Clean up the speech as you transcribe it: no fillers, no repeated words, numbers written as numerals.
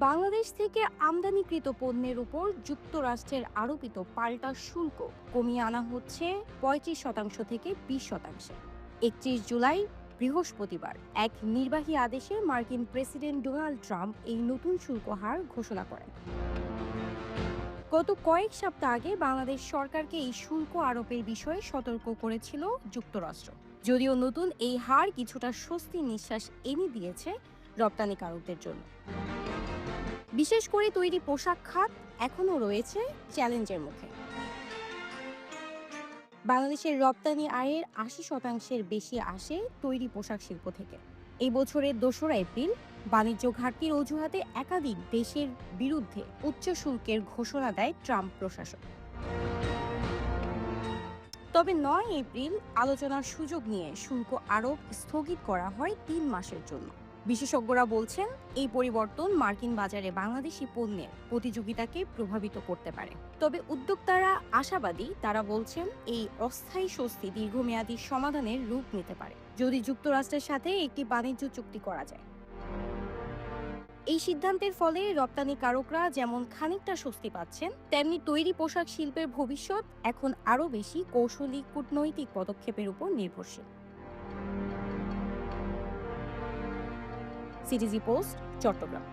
বাংলাদেশ থেকে আমদানিকৃত পণ্যের উপর যুক্তরাষ্ট্রের আরোপিত পাল্টা শুল্ক কমিয়ে আনা হচ্ছে ৩৫% থেকে ২০%। ৩১ জুলাই বৃহস্পতিবার এক নির্বাহী আদেশে মার্কিন প্রেসিডেন্ট ডোনাল্ড ট্রাম্প এই নতুন শুল্ক হার ঘোষণা করেন। গত কয়েক সপ্তাহ আগে বাংলাদেশ সরকারকে এই শুল্ক আরোপের বিষয়ে সতর্ক করেছিল যুক্তরাষ্ট্র। যদিও নতুন এই হার কিছুটা স্বস্তির নিঃশ্বাস এনে দিয়েছে রপ্তানিকারকদের জন্য। বিশেষ করে তৈরি পোশাক খাত এখনও রয়েছে চ্যালেঞ্জের মুখে। বাংলাদেশের রপ্তানি আয়ের ৮০% বেশি আসে তৈরি পোশাক শিল্প থেকে। এই বছরের ২রা এপ্রিল বাণিজ্য ঘাটতির অজুহাতে একাধিক দেশের বিরুদ্ধে উচ্চ শুল্কের ঘোষণা দেয় ট্রাম্প প্রশাসন। তবে ৯ এপ্রিল আলোচনার সুযোগ নিয়ে শুল্ক আরোপ স্থগিত করা হয় ৩ মাসের জন্য। বিশেষজ্ঞরা বলছেন, এই পরিবর্তন মার্কিন বাজারে বাংলাদেশি পণ্যের প্রতিযোগিতাকে প্রভাবিত করতে পারে। তবে উদ্যোক্তারা আশাবাদী। তারা বলছেন, এই অস্থায়ী স্বস্তি দীর্ঘমেয়াদী সমাধানের রূপ নিতে পারে যদি যুক্তরাষ্ট্রের সাথে একটি বাণিজ্য চুক্তি করা যায়। এই সিদ্ধান্তের ফলে রপ্তানিকারকরা যেমন খানিকটা স্বস্তি পাচ্ছেন, তেমনি তৈরি পোশাক শিল্পের ভবিষ্যৎ এখন আরও বেশি কৌশলী কূটনৈতিক পদক্ষেপের উপর নির্ভরশীল। সিটিজি পোস্ট, চট্টগ্রাম।